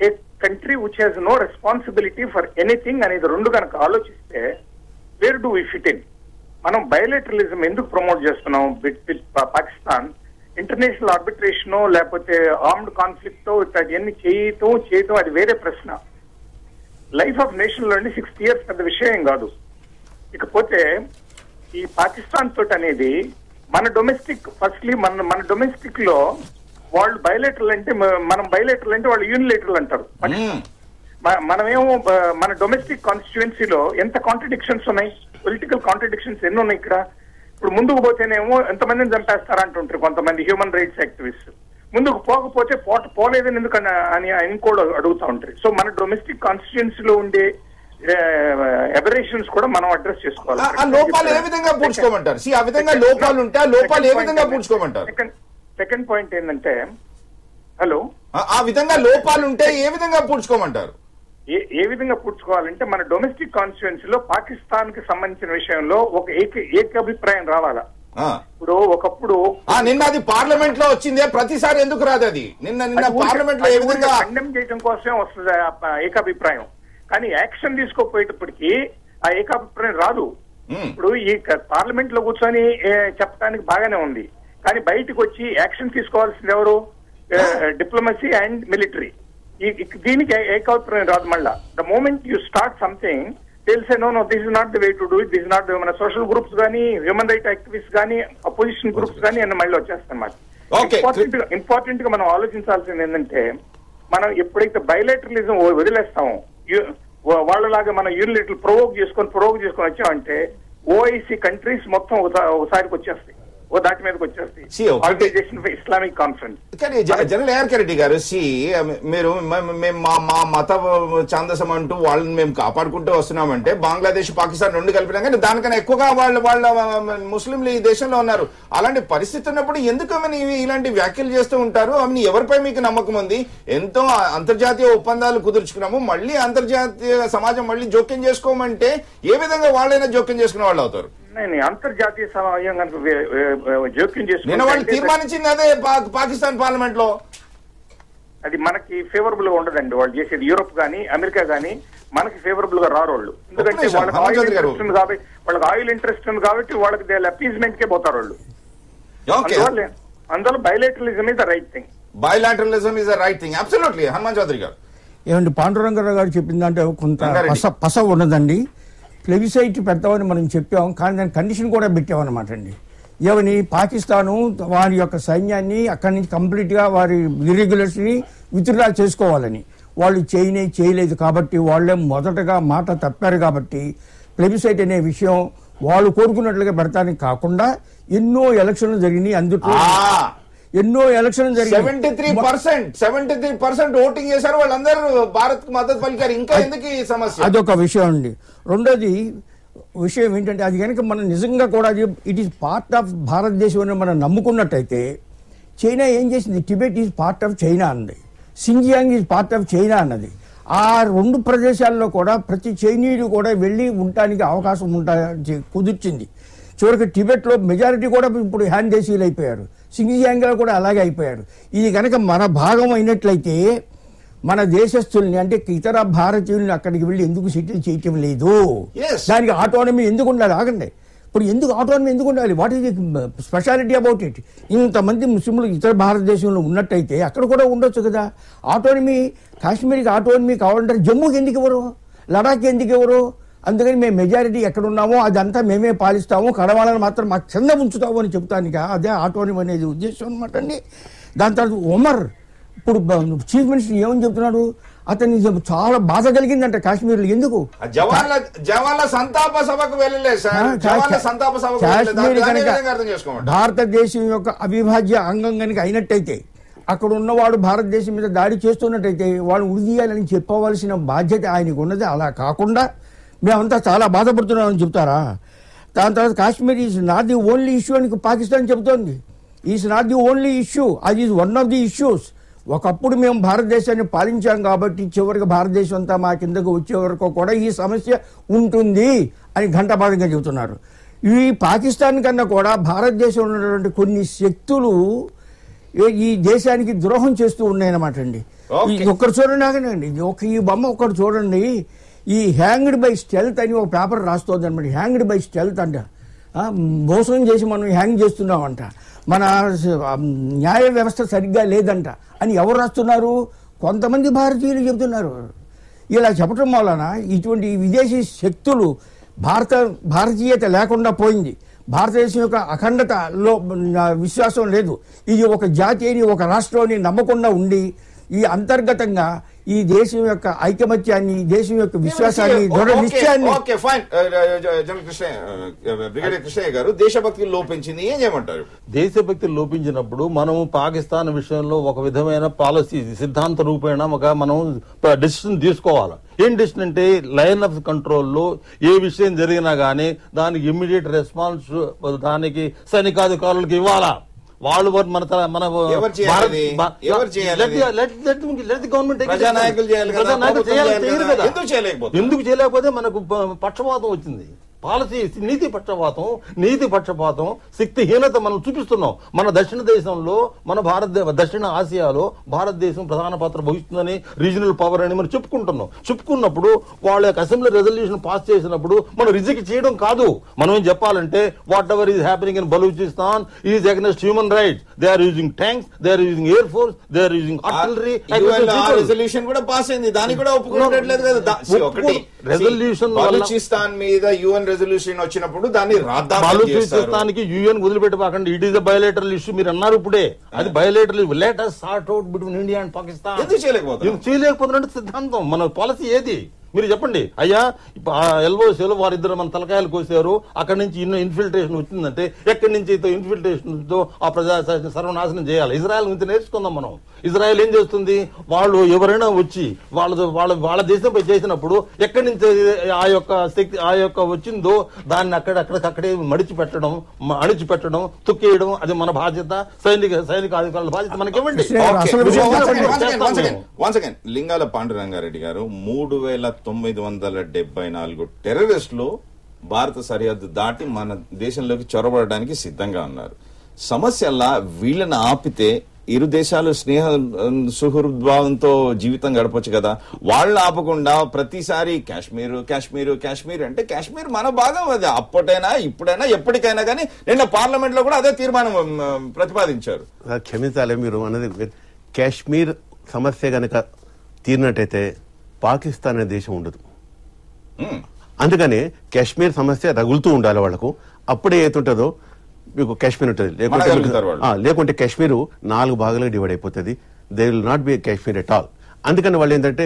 a country which has no responsibility for anything అనేది రెండు కనుక ఆలోచిస్తే where do we fit in? మనం బయోలెటరలిజం ఎందుకు ప్రమోట్ చేస్తున్నాం విత్ పాకిస్తాన్? ఇంటర్నేషనల్ ఆర్బిట్రేషన్ లేకపోతే ఆర్మ్డ్ కాన్ఫ్లిక్ట్ ఇట్లాంటివన్నీ చేయటం అది వేరే ప్రశ్న. లైఫ్ ఆఫ్ నేషన్ లో 60 years పెద్ద విషయం కాదు. ఇకపోతే ఈ పాకిస్తాన్ తోటి అనేది మన డొమెస్టిక్, ఫస్ట్లీ మన డొమెస్టిక్ లో వాళ్ళు బయోలేటరల్ అంటే మనం బయోలేటరల్ అంటే వాళ్ళు యూనిలేటరల్ అంటారు. మనమేమో మన డొమెస్టిక్ కాన్స్టిట్యుయెన్సీలో ఎంత కాంట్రడిక్షన్స్ ఉన్నాయి, పొలిటికల్ కాంట్రడిక్షన్స్ ఎన్ని ఉన్నాయి ఇక్కడ. ఇప్పుడు ముందుకు పోతేనేమో ఎంతమందిని చంపేస్తారంటుంటారు కొంతమంది హ్యూమన్ రైట్స్ యాక్టివిస్ట్. ముందుకు పోకపోతే పోలేదని ఎందుకని అని కూడా అడుగుతూ ఉంటారు. సో మన డొమెస్టిక్ కాన్స్టిట్యుయెన్సీలో ఉండే ఎబరేషన్స్ కూడా మనం అడ్రస్ చేసుకోవాలి. సెకండ్ పాయింట్ ఏంటంటే, హలో, ఆ విధంగా లోపాలు ఉంటే ఏ విధంగా పూడ్చుకోమంటారు? ఏ విధంగా పూడ్చుకోవాలంటే మన డొమెస్టిక్ కాన్స్టిట్యుయెన్సీలో పాకిస్తాన్ కి సంబంధించిన విషయంలో ఒక ఏకాభిప్రాయం రావాలా. ఇప్పుడు ఒకప్పుడు నిన్న అది పార్లమెంట్ లో వచ్చిందే, ప్రతిసారి ఎందుకు రాదు? అది నిన్న పార్లమెంట్ లో ఏ విధంగా ఖండం చేయడం కోసమే వస్తుంది ఏకాభిప్రాయం, కానీ యాక్షన్ తీసుకోపోయేటప్పటికి ఆ ఏకాభిప్రాయం రాదు. ఇప్పుడు ఈ పార్లమెంట్ లో కూర్చొని చెప్పడానికి బాగానే ఉంది, కానీ బయటకు వచ్చి యాక్షన్ తీసుకోవాల్సింది ఎవరు? Diplomacy and military. దీనికి ఏకాభిప్రాయం రాదు. మళ్ళా the moment you start something తెలిసే no this is not the way to do it, this is not మన సోషల్ గ్రూప్స్ కానీ హ్యూమన్ రైట్ యాక్టివిస్ట్ కానీ అపోజిషన్ గ్రూప్స్ కానీ అన్న మళ్ళీ వచ్చేస్తారన్నమాట. ఇంపార్టెంట్ గా మనం ఆలోచించాల్సింది ఏంటంటే, మనం ఎప్పుడైతే బయోలేటరలిజం వదిలేస్తామో వాళ్ళలాగా మనం యూనిలేటరల్ ప్రొవోక్ చేసుకొని వచ్చామంటే ఓఐసి కంట్రీస్ మొత్తం ఒకసారికి వచ్చేస్తాయి, దాటి మీదకి వచ్చేస్తాయి. Islamic conference. కానీ జనరల్ ఏఆర్కే రెడ్డి గారు, మీరు మా మత ఛాందసం అంటూ వాళ్ళని మేము కాపాడుకుంటూ వస్తున్నామంటే బంగ్లాదేశ్ పాకిస్తాన్ రెండు కలిపినా కానీ దానికన్నా ఎక్కువగా వాళ్ళ ముస్లింలు ఈ దేశంలో ఉన్నారు. అలాంటి పరిస్థితి ఉన్నప్పుడు ఎందుకు ఇలాంటి వ్యాఖ్యలు చేస్తూ ఉంటారు? ఎవరిపై మీకు నమ్మకం ఉంది? ఎంతో అంతర్జాతీయ ఒప్పందాలు కుదుర్చుకున్నాము, మళ్ళీ అంతర్జాతీయ సమాజం మళ్ళీ జోక్యం చేసుకోమంటే ఏ విధంగా వాళ్ళైనా జోక్యం చేసుకునే వాళ్ళు అవుతారు? అంతర్జాతీయ సమయం కనుక జోక్యం నిన్న వాళ్ళు చేసుకుంటే తీర్మానించింది అదే పాకిస్తాన్ పార్లమెంట్ లో. అది మనకి ఫేవరబుల్ గా ఉండదండి. వాళ్ళు చేసేది యూరోప్ గానీ అమెరికా గానీ మనకి ఫేవరబుల్ గా రారు వాళ్ళు. ఎందుకంటే వాళ్ళకి ఆయిల్ ఇంట్రెస్ట్ ఉంది కాబట్టి వాళ్ళకి అపీజ్మెంట్ కే పోతారు వాళ్ళు. అందువల్ల bilateralism is the right thing. Bilateralism is the right thing. Absolutely. Hanuman Chowdary గారు ఏమండి, పాండురంగారావు గారు చెప్పిందంటే కొంత పస ఉన్నదండి. ప్లెబిసైట్ పెడతామని మనం చెప్పాం, కానీ దాని కండిషన్ కూడా పెట్టామన్నమాట అండి. ఏమని, పాకిస్తాను వారి యొక్క సైన్యాన్ని అక్కడి నుంచి కంప్లీట్గా వారి ఇర్రెగ్యులర్స్ని విత్డ్రా చేసుకోవాలని. వాళ్ళు చేయలేదు కాబట్టి వాళ్ళే మొదటగా మాట తప్పారు కాబట్టి ప్లెబిసైట్ అనే విషయం వాళ్ళు కోరుకున్నట్లుగా పెడతానికి కాకుండా ఎన్నో ఎలక్షన్లు జరిగినాయి. అందులో ఎన్నో ఎలక్షన్ జరిగింది. 73% ఓటింగ్ చేశారు. వాళ్ళందరూ భారత్ కు మద్దతు పలికారు. ఇంకా ఎందుకు ఈ సమస్య? అదొక విషయం అండి. రెండోది విషయం ఏంటంటే, అది కనుక మనం నిజంగా కూడా ఇట్ ఈస్ పార్ట్ ఆఫ్ భారతదేశం అని మనం నమ్ముకున్నట్టయితే, చైనా ఏం చేసింది? Tibet is part of China అన్నది, సింజియాంగ్ ఈజ్ పార్ట్ ఆఫ్ చైనా అన్నది. ఆ రెండు ప్రదేశాల్లో కూడా ప్రతి చైనీయుడు కూడా వెళ్ళి ఉండటానికి అవకాశం కుదిర్చింది. చివరికి టిబెట్లో మెజారిటీ కూడా ఇప్పుడు హ్యాన్ దేశీయులు అయిపోయారు. సింజియాంగ్లో కూడా అలాగే అయిపోయారు. ఇది కనుక మన భాగం అయినట్లయితే మన దేశస్తుల్ని, అంటే ఇతర భారతీయుల్ని అక్కడికి వెళ్ళి ఎందుకు సెటిల్ చేయటం లేదు? దానికి ఆటోనమీ ఎందుకు ఉండాలి? ఆగండి, ఇప్పుడు ఎందుకు ఆటోనమీ ఎందుకు ఉండాలి? What is the speciality about it? ఇంతమంది ముస్లింలు ఇతర భారతదేశంలో ఉన్నట్టయితే అక్కడ కూడా ఉండొచ్చు కదా ఆటోనమీ. కాశ్మీర్కి ఆటోనమీ కావాలంటే జమ్మూకి ఎందుకు ఇవ్వరు? లడాఖ్కి ఎందుకు ఇవ్వరు? అందుకని మేము మెజారిటీ ఎక్కడున్నామో అదంతా మేమే పాలిస్తాము, కడవాళ్ళని మాత్రం మాకు కింద ఉంచుతాము అని చెప్తానికి అదే ఆటోనమీ అనేది ఉద్దేశం అనమాట అండి. దాని తర్వాత ఉమర్ ఇప్పుడు చీఫ్ మినిస్టర్ ఏమని చెప్తున్నాడు? అతన్ని చాలా బాధ కలిగిందంట కాశ్మీర్లో. ఎందుకు? కాశ్మీర్ కనుక భారతదేశం యొక్క అవిభాజ్య అంగం కనుక అయినట్టయితే, అక్కడ ఉన్నవాడు భారతదేశం మీద దాడి చేస్తున్నట్టయితే వాళ్ళు ఉరిదీయాలని చెప్పవలసిన బాధ్యత ఆయనకు ఉన్నది. అలా కాకుండా మేమంతా చాలా బాధపడుతున్నామని చెప్తారా? దాని తర్వాత Kashmir is not the only issue అని పాకిస్తాన్ చెబుతోంది. Is not the only issue, అది is one of the issues. ఒకప్పుడు మేము భారతదేశాన్ని పాలించాం కాబట్టి చివరికి భారతదేశం అంతా మా కిందకు వచ్చే వరకు కూడా ఈ సమస్య ఉంటుంది అని ఘంటాపథంగా చెబుతున్నారు. ఈ పాకిస్తాన్ కన్నా కూడా భారతదేశంలో ఉన్నటువంటి కొన్ని శక్తులు ఈ దేశానికి ద్రోహం చేస్తూ ఉన్నాయన్నమాట అండి. ఒక్కరు చూడండి, ఆగండి, ఈ బొమ్మ ఒక్కరు చూడండి. ఈ హ్యాంగ్డ్ బై స్టెల్త్ అని ఒక పేపర్ రాస్తోంది అనమాట. హ్యాంగ్డ్ బై స్టెల్త్ అంట, మోసం చేసి మనం హ్యాంగ్ చేస్తున్నామంట, మన న్యాయ వ్యవస్థ సరిగ్గా లేదంట అని ఎవరు రాస్తున్నారు? కొంతమంది భారతీయులు చెబుతున్నారు. ఇలా చెప్పడం వలన ఇటువంటి విదేశీ శక్తులు భారతీయత లేకుండా పోయింది. భారతదేశం యొక్క అఖండతలో విశ్వాసం లేదు. ఇది ఒక జాతి అని, ఒక రాష్ట్రాన్ని నమ్మకుండా ఉండి ఈ అంతర్గతంగా ఈ దేశం యొక్క ఐకమత్యాన్ని, దేశం యొక్క విశ్వాసాన్ని, దృఢ నిశ్చయాన్ని. కృష్ణయ్య గారు, దేశభక్తి లోపించింది, ఏం చేయమంటారు? దేశభక్తి లోపించినప్పుడు మనము పాకిస్తాన్ విషయంలో ఒక విధమైన పాలసీ సిద్ధాంత రూపేణ మనం డెసిషన్ తీసుకోవాలి. ఏం డెసిషన్ అంటే, లైన్ ఆఫ్ కంట్రోల్లో ఏ విషయం జరిగినా గానీ దానికి ఇమ్మీడియట్ రెస్పాన్స్ దానికి సైనికాధికారులకు ఇవ్వాలా. వాళ్ళు మన ఎందుకు చేయలేకపోతే మనకు పక్షపాతం వచ్చింది. పాలసీ నీతి పక్షపాతం శక్తిహీనత మనం చూపిస్తున్నాం. మన దక్షిణ దేశంలో, మన దక్షిణ ఆసియాలో భారతదేశం ప్రధాన పాత్ర వహిస్తుందని, రీజనల్ పవర్ అని మనం చెప్పుకున్నప్పుడు వాళ్ళ యొక్క అసెంబ్లీ రెజల్యూషన్ పాస్ చేసినప్పుడు మనం రిజెక్ట్ చేయడం కాదు. మనం ఏం చెప్పాలంటే, whatever is happening in Balochistan is against human rights. They are using tanks, they are using air force, they are using artillery. Resolution కూడా పాస్ అయింది, దానికి కూడా ఒప్పుకోవట్లేదు కదా. రెజల్యూషన్ బలూచిస్తాన్ మీద యుఎన్ రెజల్యూషన్ వచ్చినప్పుడు దాన్ని బలూచిస్తానికి యుఎన్ వదిలిపెట్టబాకండి. It is a bilateral issue. మీరు అన్నారు ఇప్పుడే, అది bilateral. Let us sort out between India and Pakistan. ఎందుకు చేయలేకపోతున్నట్టు సిద్ధాంతం. మన పాలసీ ఏది మీరు చెప్పండి. అయ్యా, ఎల్ఓసీలో వారిద్దరు మన తలకాయలు కోసారు, అక్కడి నుంచి ఇన్ఫిల్ట్రేషన్ వచ్చిందంటే ఎక్కడి నుంచి అయితే ఇన్ఫిల్ట్రేషన్ తో ఆ ప్రజాశాసన సర్వనాశనం చేయాలి. ఇజ్రాయెల్ నుంచి నేర్చుకుందాం మనం. ఇజ్రాయెల్ ఏం చేస్తుంది? వాళ్ళు ఎవరైనా వచ్చి వాళ్ళ దేశంపై చేసినప్పుడు ఎక్కడి నుంచి ఆ యొక్క శక్తి వచ్చిందో దాన్ని అక్కడే అణిచిపెట్టడం, తొక్కేయడం, అది మన బాధ్యత. సైనిక అధికారుల బాధ్యత మనకివ్వండి. లింగాల పాండురంగారెడ్డి గారు, 3,974 టెర్రరిస్టులు భారత సరిహద్దు దాటి మన దేశంలోకి చొరబడడానికి సిద్ధంగా ఉన్నారు. సమస్యల్లా వీళ్ళని ఆపితే ఇరు దేశాలు స్నేహ సుహృద్భావంతో జీవితం గడపచ్చు కదా. వాళ్ళు ఆపకుండా ప్రతిసారి కాశ్మీర్ కాశ్మీర్ కాశ్మీర్ అంటే కాశ్మీర్ మన భాగం, అది అప్పటైనా ఇప్పుడైనా ఎప్పటికైనా. కానీ నిన్న పార్లమెంట్ లో కూడా అదే తీర్మానం ప్రతిపాదించారు. క్షమించాలి, మీరు అన్నది కాశ్మీర్ సమస్య గనక తీరినట్టయితే పాకిస్తాన్ అనే దేశం ఉండదు. అందుకని కాశ్మీర్ సమస్య రగులుతూ ఉండాలి వాళ్లకు. అప్పుడే ఏతుంటుందో మీకు కాశ్మీర్ ఉంటుంది, లేకుంటే కాశ్మీర్ 4 భాగాలుగా డివైడ్ అయిపోతుంది. They will not be Kashmir at all. అందుకని వాళ్ళు ఏంటంటే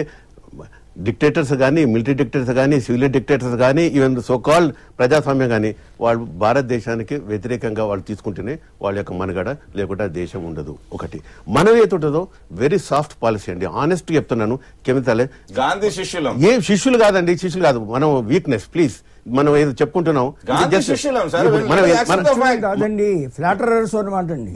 డిక్టేటర్స్ కానీ, మిలిటరీ డిక్టేటర్స్ కానీ, సివిల్ డిక్టేటర్స్ కానీ, ఈవెన్ సో కాల్డ్ ప్రజాస్వామ్యం కానీ వాళ్ళు భారతదేశానికి వ్యతిరేకంగా వాళ్ళు తీసుకుంటేనే వాళ్ళ యొక్క మనుగడ, లేకుంటే దేశం ఉండదు. ఒకటి మనం ఏతుంటుందో వెరీ సాఫ్ట్ పాలసీ అండి. ఆనెస్ట్ చెప్తున్నాను, క్షమించాలి. గాంధీ శిష్యులు ఏ శిష్యులు కాదండి, శిష్యులు కాదు. మనం వీక్నెస్ ప్లీజ్, మనం ఏదో చెప్పుకుంటున్నాం కాదండి, ఫ్లాటరర్స్ అనమాట అండి.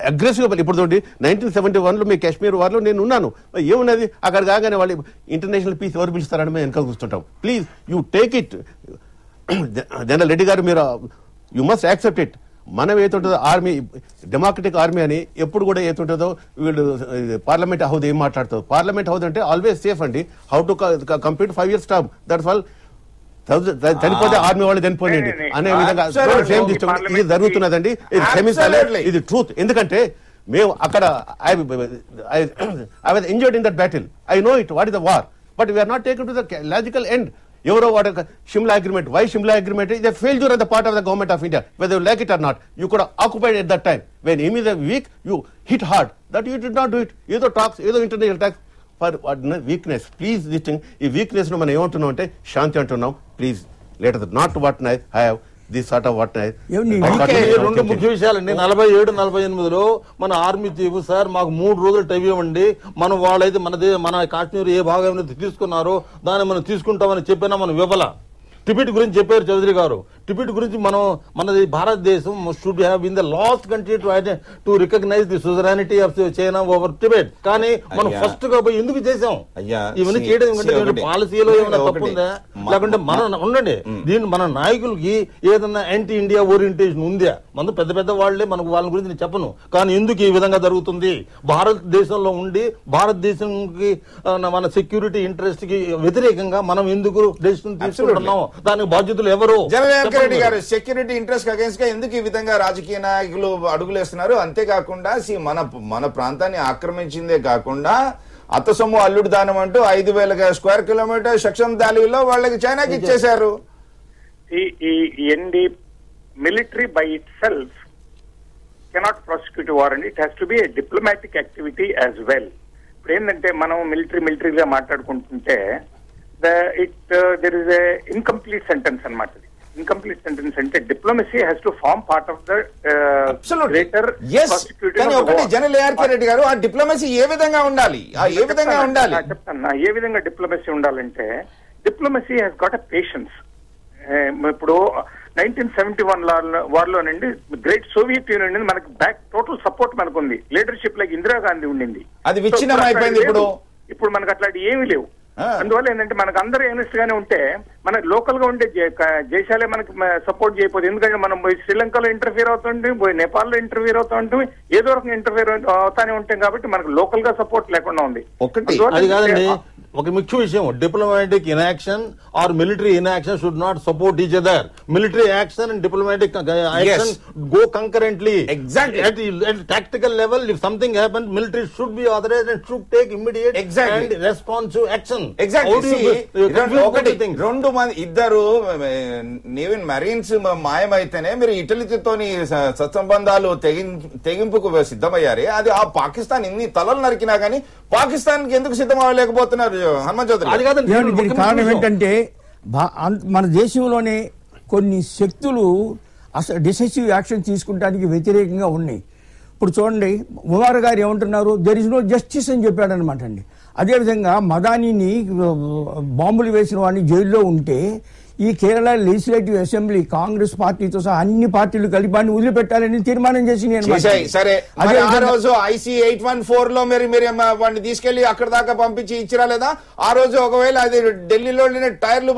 అగ్రెసివ్. ఇప్పుడు చూడండి 1971 లో మీ కాశ్మీర్ వార్లో నేను ఉన్నాను. ఏమున్నది అక్కడ కాగానే వాళ్ళు ఇంటర్నేషనల్ పీస్ ఎవరు పిలుస్తారని మేము వెనక కూర్చుంటాం. Please you take it. General Reddy గారు, మీరు యూ మస్ట్ యాక్సెప్ట్ ఇట్. మనం ఏతుంటుందో ఆర్మీ, డెమోక్రటిక్ ఆర్మీ అని ఎప్పుడు కూడా ఏతుంటుందో వీళ్ళు పార్లమెంట్ హౌస్ ఏం మాట్లాడుతారు. పార్లమెంట్ హౌస్ అంటే ఆల్వేస్ సేఫ్ అండి. How to complete 5 years term, that's all. చనిపోతే ఆర్మీ వాళ్ళు చనిపోయింది అనే విధంగా ఇది జరుగుతున్నదండి. ఇది క్షమించాలి, ఇది ట్రూత్. ఎందుకంటే మేము అక్కడ I was injured in that battle. I know it what is the war, but we are not taken to the logical end. ఎవరో వాడు Shimla agreement, why Shimla agreement is a failure on the part of the government of India, whether you like it or not. You could occupied at that time when enemy is weak, you hit hard. That you did not do it. ఏదో talks, ఏదో international talks for weakness. Please this thing, ఈ weakness ను మనం ఏమంటున్నాం అంటే శాంతి అంటున్నాం. Please let us not what I have this sort of what I. రెండు ముఖ్య విషయాలండి. 47-48లో మన ఆర్మీ చీఫ్ సార్ మాకు 3 రోజులు టైం ఇవ్వండి, మనం వాళ్ళైతే మన కాశ్మీర్ ఏ భాగం తీసుకున్నారో దాన్ని మనం తీసుకుంటామని చెప్పినా మనం ఇవ్వాల. టిబెట్ గురించి చెప్పారు చౌదరి గారు. టిబెట్ గురించి మనది భారతదేశం should have been the last country to recognise the suzerainty of China over Tibet. కానీ మనం ఫస్ట్ గా పోయి ఎందుకు చేసాం ఇవన్నీ చేయడం? ఎందుకంటే పాలసీలో ఏమైనా తప్పు ఉందా, లేకుంటే ఉండండి దీన్ని మన నాయకులకి ఏదన్నా యాంటీ ఇండియా ఓరియంటేషన్ ఉందా? మన పెద్ద పెద్ద వాళ్లే మనకు వాళ్ళ గురించి నేను చెప్పను, కానీ ఎందుకు ఈ విధంగా జరుగుతుంది? భారతదేశంలో ఉండి భారతదేశంకి మన సెక్యూరిటీ ఇంట్రెస్ట్ కి వ్యతిరేకంగా మనం ఎందుకు డెసిషన్ తీసుకుంటున్నాం? దానికి బాధ్యతలు ఎవరు? రెడ్డి గారు, సెక్యూరిటీ ఇంట్రెస్ట్ అగేన్స్ గా ఎందుకు ఈ విధంగా రాజకీయ నాయకులు అడుగులేస్తున్నారు? అంతేకాకుండా మన ప్రాంతాన్ని ఆక్రమించిందే కాకుండా అత్తసొమ్ము అల్లుడు దానం అంటూ 5,000 స్క్వేర్ కిలోమీటర్ సెక్షన్ వ్యాలీలో వాళ్ళకి చైనాకి ఇచ్చేశారు. ఈ military by itself cannot prosecute war అండి. It has to be a diplomatic activity as well. ఇప్పుడు ఏంటంటే మనం మిలిటరీగా మాట్లాడుకుంటుంటే there is a incomplete sentence అన్నమాట. Incomplete sentence అంటే diplomacy has to form part of the greater prosecution of war. General ARK Reddy గారు, ఆ diplomacy ఏ విధంగా ఉండాలి? చెప్తాను ఏ విధంగా డిప్లొమసీ ఉండాలంటే, diplomacy has got a patience. ఇప్పుడు 1971 వార్లో నుండి గ్రేట్ సోవియట్ యూనియన్ నుండి మనకి బ్యాక్ టోటల్ సపోర్ట్ మనకు ఉంది. లీడర్షిప్ లైక్ ఇందిరాగాంధీ ఉండింది. అది విచ్ఛిన్నం అయిపోయింది. ఇప్పుడు మనకు అట్లాంటి ఏమీ లేవు. అందువల్ల ఏంటంటే మనకు అందరూ ఎనెస్ట్ గానే ఉంటే మన లోకల్ గా ఉండే దేశాలే మనకి సపోర్ట్ చేయకపోతే, ఎందుకంటే మనం శ్రీలంకలో ఇంటర్ఫియర్ అవుతుంటాం, నేపాల్ లో ఇంటర్ఫియర్ అవుతూ ఉంటాం, ఏదో రకంగా ఇంటర్ఫియర్ అవుతానే ఉంటాం. కాబట్టి మనకు లోకల్ గా సపోర్ట్ లేకుండా ఉంది. అది కాదండి, ఒక ముఖ్య విషయం, diplomatic inaction or military inaction should not support each other. Military action and diplomatic action go concurrently. Exactly. At tactical level, if something happens, military should be authorized and should take immediate and responsive action. Exactly. రెండు మంది ఇద్దరు navy మరీన్స్ మాయమైతేనే మీరు ఇటలీతోని సత్సంబంధాలు తెగింపుకు సిద్ధమయ్యారే. అది ఆ పాకిస్తాన్ ఇన్ని తలలు నరికినా గానీ పాకిస్తాన్ కి ఎందుకు సిద్ధం అవ్వలేకపోతున్నారు హనుమంత్ చౌదరి? దీనికి కారణం ఏంటంటే మన దేశంలోనే కొన్ని శక్తులు అసలు డిసెసివ్ యాక్షన్ తీసుకుంటానికి వ్యతిరేకంగా ఉన్నాయి. ఇప్పుడు చూడండి, ఉమర్ గారు ఏమంటున్నారు, దెర్ ఇస్ నో జస్టిస్ అని చెప్పాడనమాట అండి. అదేవిధంగా మదానీని బాంబులు వేసిన వాడిని జైల్లో ఉంటే ఈ కేరళ లెజిస్లేటివ్ అసెంబ్లీ కాంగ్రెస్ పార్టీతో సహా అన్ని పార్టీలు కలిపి వాడిని వదిలిపెట్టాలని తీర్మానం చేసి సరే ఆ రోజు IC 814 లో మీరు వాడిని తీసుకెళ్లి అక్కడ దాకా పంపించి ఇచ్చిరా లేదా? ఆ రోజు ఒకవేళ అది ఢిల్లీలో టైర్లు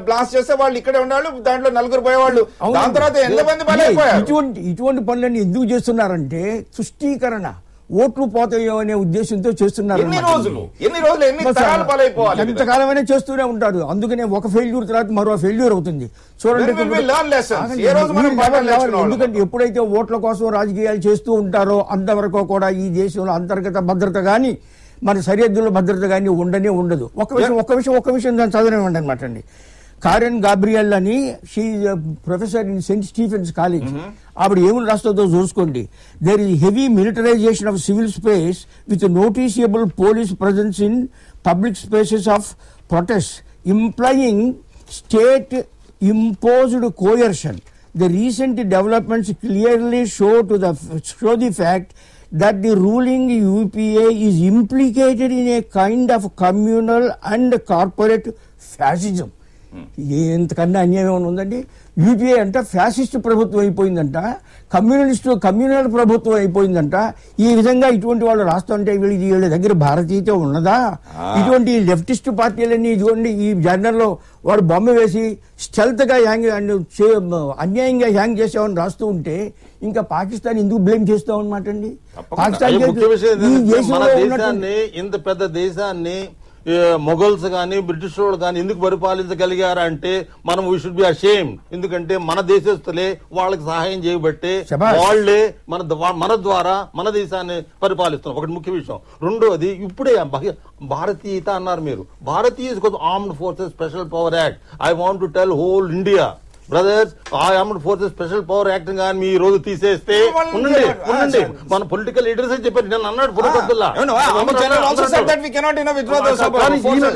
బ్లాస్ట్ చేస్తే వాళ్ళు ఇక్కడే ఉండాలి, దాంట్లో 4 పోయేవాళ్ళు. దాని తర్వాత ఎంతమంది బలైపోయారు? ఇటువంటి పనులన్నీ ఎందుకు చేస్తున్నారంటే తుష్టీకరణ, ఓట్లు పోతాయో అనే ఉద్దేశంతో చేస్తున్నారు. ఎంతకాలమైనా చేస్తూనే ఉంటారు. అందుకనే ఒక ఫెయిల్యూర్ తర్వాత మరో ఫెయిల్యూర్ అవుతుంది. చూడండి, ఎందుకంటే ఎప్పుడైతే ఓట్ల కోసం రాజకీయాలు చేస్తూ ఉంటారో అంతవరకు కూడా ఈ దేశంలో అంతర్గత భద్రత కానీ మన సరిహద్దుల భద్రత కానీ ఉండదు. ఒక విషయం దాన్ని చదవనివ్వండి అనమాట అండి. కారెన్ గాబ్రియల్ అని she professor in Saint Stephen's college. ఆవిడ ఏమని రాస్తుందో చూసుకోండి. There is heavy militarisation of civil space with noticeable police presence in public spaces of protest employing state imposed coercion. The recent developments clearly show the fact that the ruling UPA is implicated in a kind of communal and corporate fascism. ఎంతకన్నా అన్యాయం ఉందండి. UPA అంట fascist ప్రభుత్వం అయిపోయిందంట, communal ప్రభుత్వం అయిపోయిందంట. ఈ విధంగా ఇటువంటి వాళ్ళు రాస్తుంటే వీళ్ళ దగ్గర భారతీయత ఉన్నదా? ఇటువంటి లెఫ్టిస్ట్ పార్టీలన్నీ ఇదిగోండి ఈ జర్నల్లో వాడు బొమ్మ వేసి స్టెల్త్ గా అన్యాయంగా హ్యాంగ్ చేసామని రాస్తూ ఉంటే ఇంకా పాకిస్తాన్ ఎందుకు బ్లేమ్ చేస్తాం అనమాట అండి. పాకిస్తాన్ ఇంత పెద్ద దేశాన్ని మొఘల్స్ కానీ బ్రిటిష్ వాళ్ళు కానీ ఎందుకు పరిపాలించగలిగారంటే మనం వీ షుడ్ బి అషేమ్డ్. ఎందుకంటే మన దేశస్తులే వాళ్ళకి సహాయం చేయబట్టే వాళ్లే మన ద్వారా మన దేశాన్ని పరిపాలిస్తున్నారు. ఒకటి ముఖ్య విషయం. రెండోది ఇప్పుడే భారతీయత అన్నారు మీరు. భారతీయ armed forces special power act. I want to tell whole India brothers, ఆ armed forces special power act కానీ మీ రోజు తీసేస్తే ఉండండి మన పొలిటికల్ లీడర్స్ చెప్పారు. నేను అన్నాడు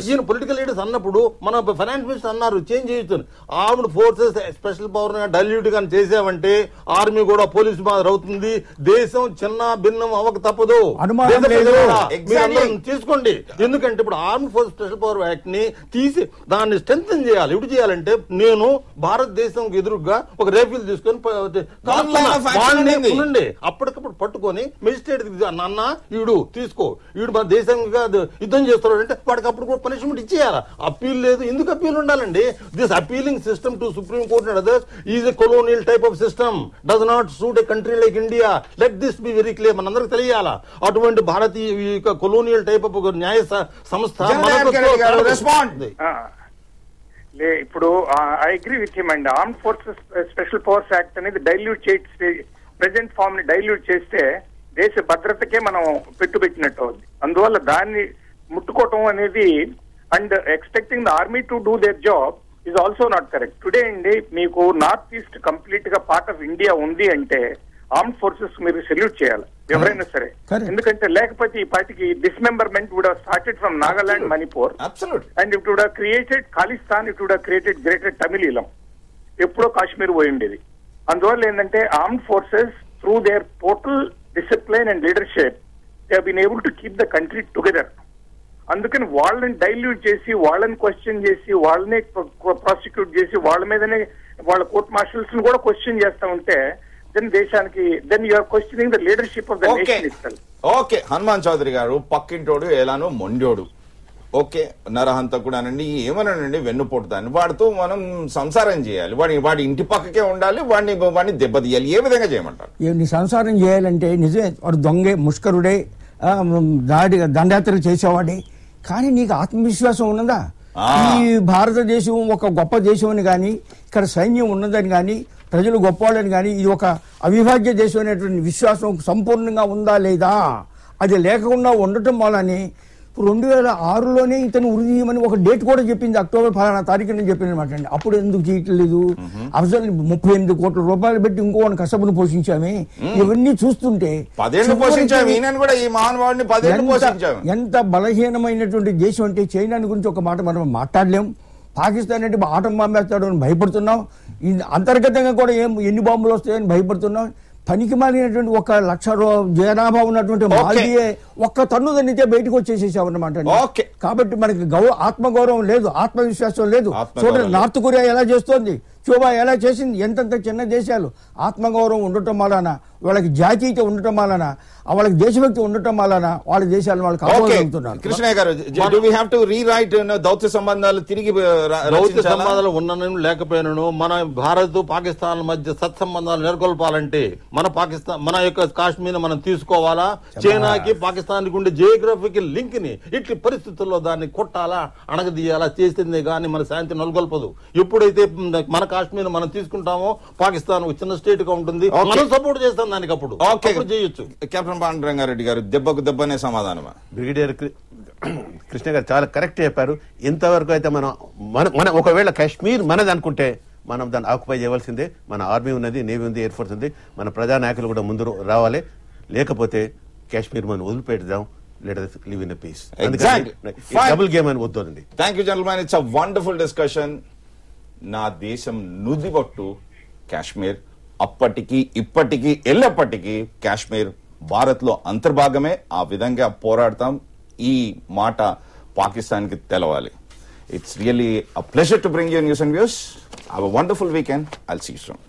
ఈయన పొలిటికల్ లీడర్స్ అన్నప్పుడు మన ఫైనాన్స్ మినిస్టర్ అన్నారు చేంజ్ చేయొచ్చు. Armed forces special power dilute కానీ చేసామంటే ఆర్మీ కూడా పోలీసు మాదిరి అవుతుంది. దేశం చిన్న భిన్నం అవ్వక తప్పదు. తీసుకోండి. ఎందుకంటే ఇప్పుడు armed force special power act ని తీసి దాన్ని స్ట్రెంథెన్ చేయాలి. ఇప్పుడు చేయాలంటే నేను భారతదేశం ఎదురుగా ఒక రైఫిల్ తీసుకొని అప్పటికప్పుడు పట్టుకొని మెజిస్ట్రేట్ నాన్న ఈడు తీసుకో, ఈడు మన దేశంగా యుద్ధం చేస్తున్నాడు అంటే వాడికి అప్పుడు కూడా పనిష్మెంట్ ఇచ్చేయాలి. అప్పీల్ లేదు. ఎందుకు అప్పీల్ ఉండాలండి? This appealing system to supreme court and others is a colonial type of system, does not suit a country like India. Let this be very clear. మనందరికి తెలియాలా అటువంటి భారతీయ కొలోనియల్ టైప్ ఆఫ్ న్యాయ సంస్థ ఇప్పుడు I agree with him and arm forces special powers act అనేది dilute చేస్తే present form ని dilute చేస్తే దేశ భద్రతకే మనం పెట్టినట్టు అవుతుంది. అందువల్ల దాన్ని ముట్టుకోవటం అనేది and expecting the army to do their job is also not correct. Today అండి మీకు నార్త్ ఈస్ట్ కంప్లీట్ గా పార్ట్ ఆఫ్ ఇండియా ఉంది అంటే ఆర్మ్ ఫోర్సెస్ మీరు సెల్యూట్ చేయాలి ఎవరైనా సరే. ఎందుకంటే లేకపోతే ఈ పార్టీకి dismemberment would have started from Nagaland, Manipur and it would have created Khalistan, it would have created greater Tamil Eelam. ఎప్పుడో కాశ్మీర్ పోయి ఉండేది. అందువల్ల ఏంటంటే armed forces through their total discipline and leadership they have been able to keep the country together. అందుకని వాళ్ళని dilute చేసి వాళ్ళని question చేసి వాళ్ళని ప్రాసిక్యూట్ చేసి వాళ్ళ మీదనే వాళ్ళ కోర్ట్ మార్షల్స్ ని కూడా క్వశ్చన్ చేస్తా ఉంటే then దేశానికి then you are questioning the leadership of the nation itself. Okay Hanuman Chowdary గారు పక్కింటోడు ఎలానో మొండోడు, ఓకే నరహంతకుడానండి ఏమనండి వెన్నుపోటుదాన్ని వాడితో మనం సంసారం చేయాలి. వాడి ఇంటి పక్కకే ఉండాలి, వాడిని దెబ్బతీయాలి. ఏ విధంగా చేయమంటారు? నీ సంసారం చేయాలంటే నిజమే వాడు దొంగే ముష్కరుడే దండయాత్ర చేసేవాడే, కానీ నీకు ఆత్మవిశ్వాసం ఉన్నదా? ఈ భారతదేశం ఒక గొప్ప దేశం అని కానీ ఇక్కడ సైన్యం ఉన్నదని కానీ ప్రజలు గొప్పవాళ్ళని కానీ ఇది ఒక అవిభాజ్య దేశం అనేటువంటి విశ్వాసం సంపూర్ణంగా ఉందా లేదా? అది లేకుండా ఉండటం వల్లనే 2006లోనే ఇతను ఉరి తీయమని ఒక డేట్ కూడా చెప్పింది. అక్టోబర్ 10 చెప్పింది అనమాట అండి. అప్పుడు ఎందుకు చేయట్లేదు? అసలు 38 కోట్ల రూపాయలు పెట్టి ఇంకోని కసబును పోషించామే. ఇవన్నీ చూస్తుంటే ఎంత బలహీనమైనటువంటి దేశం అంటే చైనా గురించి ఒక మాట మనం మాట్లాడలేం. పాకిస్తాన్ అంటే ఆటం బాంబేస్తాడు అని భయపడుతున్నాం. అంతర్గతంగా కూడా ఎన్ని బాంబులు వస్తాయని భయపడుతున్నాం. పనికి మాలినటువంటి 1,00,000 జనాభా ఉన్నటువంటి మాల్దీయే ఒక్క తన్ను తన్నితే బయటకు వచ్చేసేసామన్నమాట. ఓకే. కాబట్టి మనకి ఆత్మగౌరవం లేదు, ఆత్మవిశ్వాసం లేదు. ఆత్మగౌరవం చూడండి, నార్త్ కొరియా ఎలా చేస్తోంది, క్యూబా ఎలా చేసింది, ఎంతంత చిన్న దేశాలు. ఆత్మగౌరవం ఉండటం వలన, వాళ్ళకి జాతీయత ఉండటం వలన, వాళ్ళకి దేశభక్తి ఉండటం వలన వాళ్ళ దేశాలను వాళ్ళు కాపాడుకుంటున్నారు. కృష్ణయ్య గారు, do we have to rewrite దౌత్య సంబంధాలు తిరిగి దౌత్య సంబంధాలు ఉన్నను లేకపోయినను మన భారత్ పాకిస్తాన్ మధ్య సత్సంబంధాలు నెలకొల్పాలంటే మన యొక్క కాశ్మీర్ మనం తీసుకోవాలా? చైనాకి పాకిస్తాన్ కి ఉండే జియోగ్రఫికల్ లింక్ ని ఇట్లా పరిస్థితుల్లో దాన్ని కొట్టాలా, అణగదీయాలా చేసిందే గానీ మన శాంతి నెలకొల్పదు. ఎప్పుడైతే మన కాశ్మీర్ మనం తీసుకుంటామో పాకిస్తాన్ చిన్న స్టేట్ గా ఉంటుంది, మనం సపోర్ట్ చేస్తాం దానికి. అప్పుడు చేయొచ్చు. కెప్టెన్ పాండురంగారెడ్డి గారు, దెబ్బకు దెబ్బనే సమాధానమా? బ్రిగేడియర్ కృష్ణ గారు చాలా కరెక్ట్ చెప్పారు. ఇంతవరకు అయితే మన ఒకవేళ కాశ్మీర్ మనది అనుకుంటే మనం దాన్ని ఆక్యుపై చేయవలసిందే. మన ఆర్మీ ఉన్నది, నేవీ ఉంది, ఎయిర్ ఫోర్స్ ఉంది. మన ప్రజానాయకులు కూడా ముందు రావాలి. లేకపోతే కాశ్మీర్ మనం వదిలిపెడదాం. Let us live in a peace. Double game అని వద్దండి. Thank you gentlemen, it's a wonderful discussion. నా దేశం నుదిబొట్టు కాశ్మీర్. అప్పటికి ఇప్పటికీ ఎల్లప్పటికీ కాశ్మీర్ భారత్ లో అంతర్భాగమే. ఆ విధంగా పోరాడతాం. ఈ మాట పాకిస్తాన్ కి తెలవాలి. It's really a pleasure to bring you news and views. Have a wonderful weekend. I'll see you soon.